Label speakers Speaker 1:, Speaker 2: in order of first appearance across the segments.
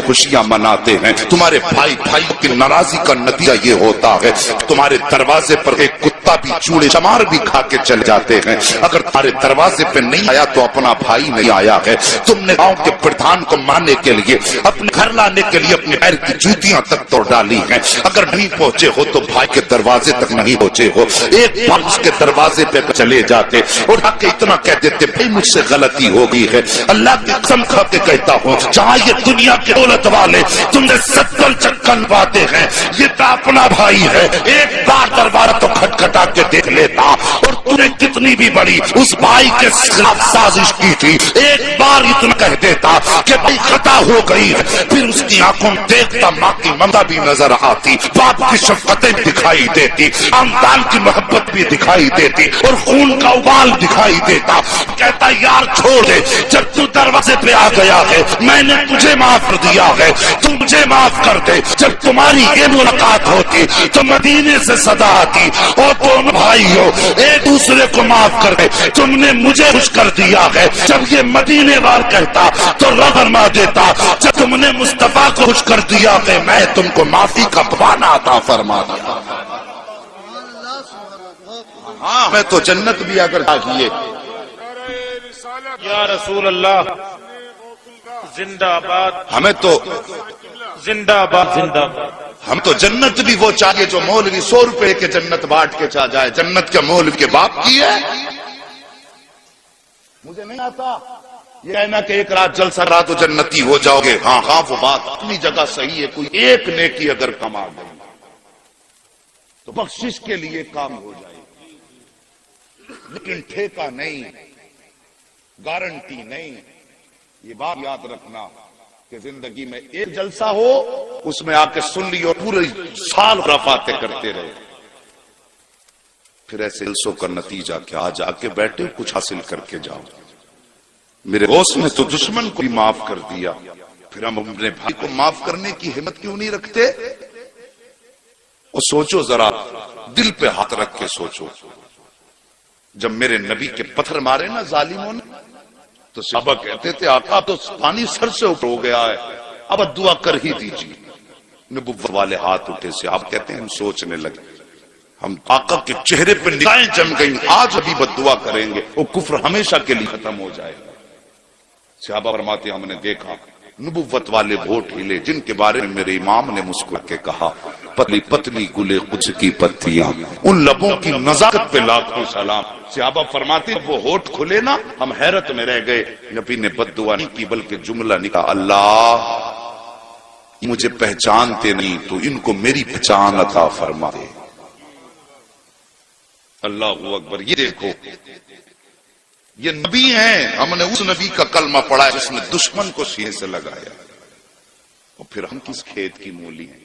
Speaker 1: خوشیاں مناتے ہیں. تمہارے بھائی بھائی کی ناراضی کا نتیجہ یہ ہوتا ہے تمہارے دروازے پر ایک کتا بھی چوڑے چمار بھی کھا کے چلے جاتے ہیں. اگر تمہارے دروازے پہ نہیں آیا تو اپنا بھائی نہیں آیا ہے. تم نے گاؤں کے پردھان کو ماننے کے لیے اپنے گھر لانے کے لیے اپنے پیر کی جوتیاں تک توڑ ڈالی ہیں. اگر نہیں پہنچے ہو تو بھائی کے دروازے تک نہیں پہنچے ہو, ایک بار اس کے دروازے پہ چلے جاتے اور آ کے اتنا کہہ دیتے بھائی مجھ سے غلطی ہو گئی ہے. اللہ کی قسم کھا کے کہتا ہوں جہاں یہ دنیا کے دولت والے تم نے 70 چکن پاتے ہیں, یہ تو اپنا بھائی ہے. ایک بار دروازہ تو کھٹکھٹا کے دیکھ لیتا اور تم نے کتنی بھی بڑی اس بھائی کے خلاف سازش کی تھی ایک بار اتنا کہہ دیتا کہ بھائی خطا ہو گئی ہے. پھر اس کی آنکھوں میں دیکھتا ماں کی ممتا بھی نظر آتی, باپ کی شفقتیں دکھائی دیتی, خاندان کی محبت بھی دکھائی دیتی اور خون کا ابال دکھائی دیتا. کہتا یار چھوڑ دے, جب تو دروازے پہ آ گیا ہے میں نے تجھے معاف کر دیا ہے, تم مجھے معاف کر دے. جب تمہاری یہ ملاقات ہوتی تو مدینے سے صدا آتی اور تم بھائی ہو ایک دوسرے کو معاف کر دے, تم نے مجھے خوش کر دیا ہے. جب یہ مدینے وال کہتا تو رب فرما دیتا جب تم نے مصطفیٰ کو خوش کر دیا ہے میں تم کو معافی کا بہانہ عطا فرما دیا. ہاں میں تو جنت بھی اگر چاہیے
Speaker 2: یا رسول اللہ زندہ آباد,
Speaker 1: ہمیں تو
Speaker 2: زندہ آباد, زندہ آباد.
Speaker 1: ہم تو جنت بھی وہ چاہیے جو مولوی 100 روپے کے جنت بانٹ کے چاہ جائے. جنت کیا مولوی کے باپ کی ہے؟ مجھے نہیں آتا یہ کہنا کہ ایک رات جلسہ رہا تو جنتی ہو جاؤ گے. ہاں ہاں وہ بات اپنی جگہ صحیح ہے. کوئی ایک نیکی اگر کما گئی تو بخشش کے لیے کام ہو جائے, لیکن ٹھیکہ نہیں, گارنٹی نہیں. یہ بات یاد رکھنا کہ زندگی میں ایک جلسہ ہو اس میں آ کے سن لی اور پورے سال رفاتیں کرتے رہے, پھر ایسے جلسوں کا نتیجہ کہ آج آ کے بیٹھے کچھ حاصل کر کے جاؤ. میرے غوث نے تو دشمن کو بھی معاف کر دیا, پھر ہم اپنے بھائی کو معاف کرنے کی ہمت کیوں نہیں رکھتے؟ اور سوچو ذرا, دل پہ ہاتھ رکھ کے سوچو, جب میرے نبی کے پتھر مارے نا ظالموں نے تو صحابہ کہتے تھے آقا تو پانی سر سے اوپر ہو گیا ہے, اب دعا کر ہی دیجیے. نبوت والے ہاتھ اٹھے سے آپ کہتے ہیں ہم سوچنے لگے, ہم آقا کے چہرے پہ نگاہیں جم گئیں, آج ابھی بد دعا کریں گے وہ کفر ہمیشہ کے لیے ختم ہو جائے گا. صحابہ فرماتے ہم نے دیکھا نبوت والے ووٹ ہلے جن کے بارے میں میرے امام نے مسکرا کے کہا پتلی پتلی گلے قدس کی پتیاں, ان لبوں کی نزاکت پہ لاکھوں سلام. صحابہ فرماتے وہ ہوٹ کھلے نا ہم حیرت میں رہ گئے. نبی نے بد دعا نہیں کی بلکہ جملہ نکلا اللہ مجھے پہچانتے نہیں تو ان کو میری پہچان عطا فرما دے. اللہ اکبر. یہ دیکھو یہ نبی ہیں, ہم نے اس نبی کا کلمہ پڑھا ہے جس نے دشمن کو سینے سے لگایا, اور پھر ہم کس کھیت کی مولی ہیں.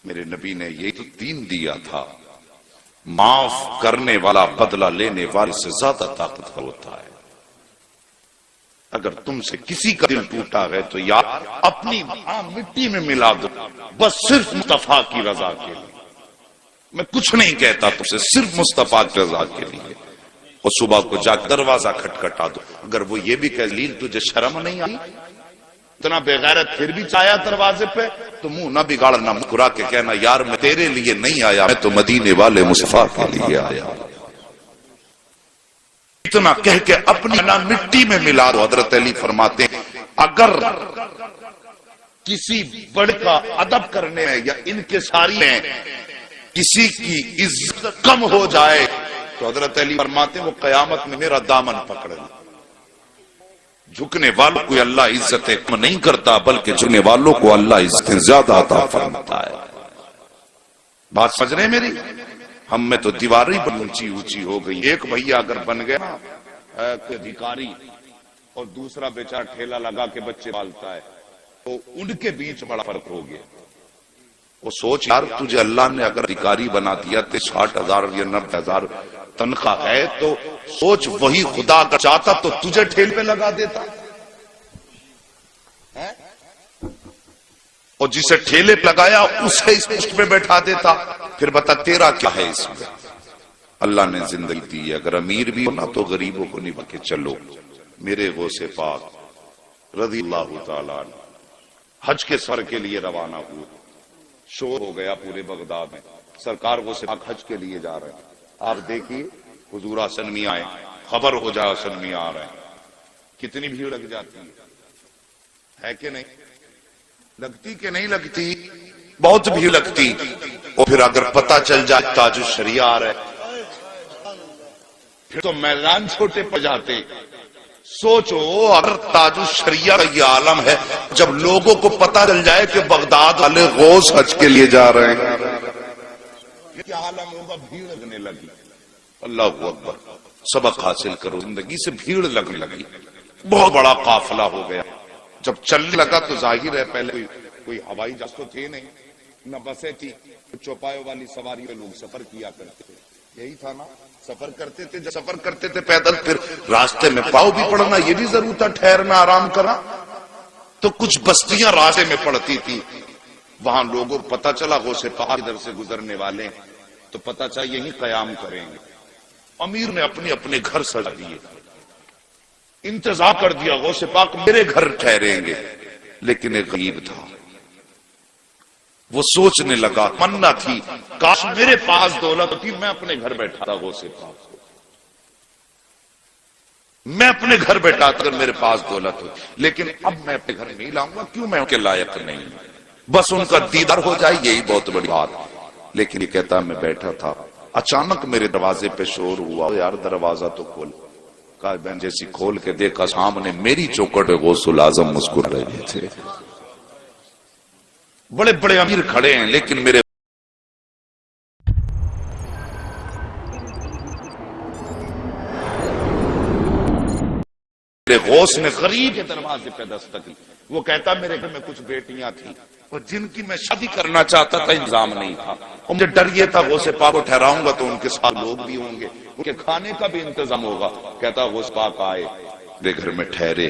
Speaker 1: میرے نبی نے یہ تو دین دیا تھا, معاف کرنے والا بدلہ لینے والے سے زیادہ طاقتور ہوتا ہے. اگر تم سے کسی کا دل ٹوٹا ہے تو یا اپنی مٹی میں ملا دو, بس صرف مصطفیٰ کی رضا کے لیے. میں کچھ نہیں کہتا تم سے, صرف مصطفیٰ کی رضا کے لیے. اور صبح کو جا کے دروازہ کھٹکھٹا دو. اگر وہ یہ بھی کہہ لیل تجھے شرم نہیں آئی, اتنا بے غیرت پھر بھی چایا دروازے پہ, تو منہ نہ بگاڑنا, مسکرا کے کہنا یار میں تیرے لیے نہیں آیا, میں تو مدینے والے مصطفیٰ کے لیے آیا. اتنا کہہ کے اپنی مٹی میں ملا دو. حضرت علی فرماتے ہیں اگر کسی بڑے کا ادب کرنے میں یا انکساری میں کسی کی عزت کم ہو جائے تو حضرت علی فرماتے ہیں وہ قیامت میں میرا دامن پکڑ لے. جھکنے والوں کو اللہ عزتیں کم نہیں کرتا بلکہ جھکنے والوں کو اللہ عزتیں زیادہ عطا فرماتا ہے. بات سمجھ رہے میری؟ ہم میں تو دیواریں بڑی اونچی اونچی ہو گئی. ایک بھیا اگر بن گیا نا ادھیکاری اور دوسرا بیچارہ ٹھیلا لگا کے بچے پالتا ہے تو ان کے بیچ بڑا فرق ہو گیا. وہ سوچ یار تجھے اللہ نے اگر ادھیکاری بنا دیا تو 60,000 یا 90,000 تنخواہ ہے تو سوچ وہی خدا کا چاہتا تو تجھے ٹھیل پہ لگا دیتا, اور جسے ٹھیلے پہ لگایا اسے اس پوسٹ پہ بیٹھا دیتا. پھر بتا تیرا کیا ہے اس میں؟ اللہ نے زندگی دی ہے, اگر امیر بھی ہونا تو غریبوں کو نہیں بکے چلو. میرے غوث پاک رضی اللہ تعالیٰ عنہ حج کے سفر کے لیے روانہ ہوئے. شور ہو گیا پورے بغداد میں، سرکار غوث پاک حج کے لیے جا رہے ہیں. آپ دیکھیے حضور حسن میں آئے، خبر ہو جائے حسن میں آ رہے ہیں، کتنی بھیڑ لگ جاتی ہے کہ نہیں لگتی؟ کہ نہیں لگتی؟ بہت بھیڑ لگتی. اور پھر اگر پتہ چل جائے تاج الشریعہ آ رہے پھر تو میدان چھوٹے پڑ جاتے. سوچو اگر تاج الشریعہ کا یہ عالم ہے، جب لوگوں کو پتہ چل جائے کہ بغداد والے غوث حج کے لیے جا رہے ہیں، کیا عالم ہوگا؟ بھیڑ لگنے لگی. اللہ اکبر. سبق حاصل کرو زندگی سے. بھیڑ لگنے لگی، بہت بڑا قافلہ ہو گیا. جب چلنے لگا تو ظاہر ہے پہلے کوئی ہوائی جہاز تو تھے نہیں، نہ بسیں تھی، چوپایوں والی سواری میں لوگ سفر کیا کرتے تھے. یہی تھا نا، سفر کرتے تھے. جب سفر کرتے تھے پیدل، پھر راستے میں پاؤں بھی پڑنا، یہ بھی ضرور تھا ٹھہرنا آرام کرنا. تو کچھ بستیاں راستے میں پڑتی تھی. وہاں لوگوں کو پتہ چلا غوث پاک ادھر سے گزرنے والے ہیں، تو پتہ چلا یہی قیام کریں گے. امیر نے اپنے اپنے گھر سجا دیے، انتظام کر دیا غوث پاک میرے گھر ٹھہریں گے. لیکن ایک غریب تھا، وہ سوچنے لگا، تمنا تھی کاش میرے پاس دولت ہوتی، میں اپنے گھر بیٹھا تھا غوث پاک، میں اپنے گھر بیٹھا تھا اگر میرے پاس دولت ہوتی. لیکن اب میں اپنے گھر نہیں لاؤں گا، کیوں؟ میں ان کے لائق نہیں، بس ان کا دیدار ہو جائے یہی بہت بڑی بات. لیکن یہ کہتا میں بیٹھا تھا، اچانک میرے دروازے پہ شور ہوا. یار دروازہ تو کھول. کہا بہن جیسی کھول کے دیکھا سامنے میری چوکھٹ غوث الاعظم مسکرا رہے تھے. بڑے بڑے امیر کھڑے ہیں، لیکن میرے غوث نے غریب کے دروازے پہ دستک دی. وہ کہتا میرے گھر میں کچھ بیٹیاں تھیں اور جن کی میں شادی کرنا چاہتا تھا، انتظام نہیں تھا. اور مجھے ڈر یہ تھا غوث پاک کو ٹھہراؤں گا تو ان کے ساتھ لوگ بھی ہوں گے، ان کے کھانے کا بھی انتظام ہوگا. کہتا غوث پاک آئے، میرے گھر میں ٹھہرے.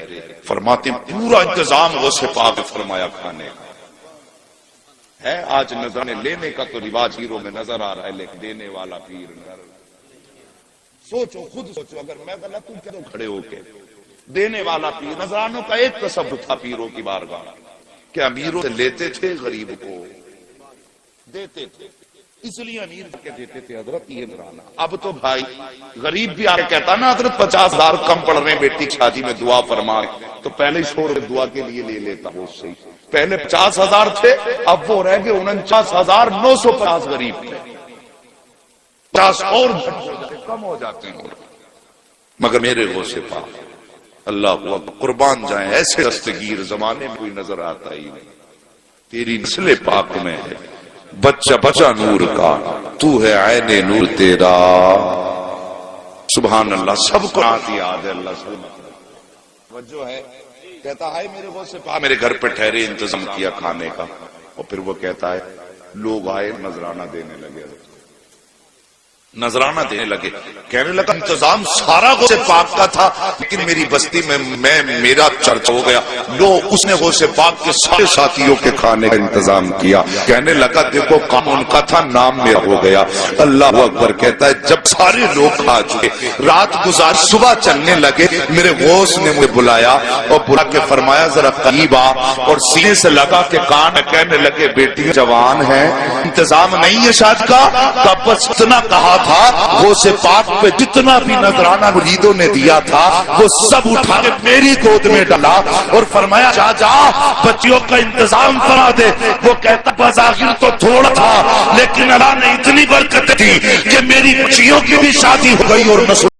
Speaker 1: فرماتے ہیں پورا انتظام غوث پاک نے فرمایا کھانے کا ہے. آج نظرانے لینے کا تو رواج ہیروں میں نظر آ رہا ہے، لیکن دینے والا پیر نر. سوچو، خود سوچو، اگر میں غلط ہوں کیا کھڑے ہو کے دینے والا پیر. نذرانوں کا ایک تصور تھا پیروں کی بارگاہ کہ امیروں سے لیتے تھے، غریب کو دیتے تھے. اس لیے امیر کے دیتے تھے حضرت یہ نذرانہ. اب تو بھائی غریب بھی آگے کہتا نا حضرت 50,000 کم پڑ رہے ہیں بیٹی کی شادی میں، دعا فرمائے، تو پہلے ہی چھوڑ کے دعا کے لیے لے لیتا وہ سے. پہلے 50,000 تھے، اب وہ رہ گئے 49,950 غریب تھے. 50 اور کم ہو جاتے ہیں. مگر میرے غوث پاک اللہ قربان جائیں، ایسے دستگیر زمانے میں کوئی نظر آتا ہی نہیں. تیری نسل پاک میں ہے بچہ بچہ نور کا، تو ہے عین نور تیرا. سبحان اللہ. سب کو یاد ہے اللہ سے توجہ ہے. کہتا ہے میرے غوث پاک میرے گھر پہ ٹھہرے، انتظام کیا کھانے کا. اور پھر وہ کہتا ہے لوگ آئے، نذرانہ دینے لگے، نذرانہ دینے لگے. کہنے لگا انتظام سارا غوث پاک کا تھا، لیکن میری بستی میں میرا چرچ ہو گیا. لو اس نے غوث پاک کے سارے ساتھیوں کے کھانے کا انتظام کیا. کہنے لگا دیکھو کام ان کا تھا، نام میرا ہو گیا. اللہ اکبر. کہتا ہے جب سارے لوگ کھا چکے، رات گزار، صبح چلنے لگے، میرے غوث نے مجھے بلایا اور بلا کے فرمایا ذرا قریب آ، اور سینے سے لگا کے کان. کہنے لگے بیٹی جوان ہے، انتظام نہیں ہے شادی کا. بس اتنا کہا تھا غوث پاک پہ جتنا بھی نذرانہ مریدوں نے دیا تھا وہ سب اٹھا کے میری گود میں ڈالا اور فرمایا جا جا بچیوں کا انتظام کرا دے. وہ کہتا بظاہر تو تھوڑا تھا، لیکن اللہ نے اتنی برکت دی کہ میری بچیوں کی بھی شادی ہو گئی اور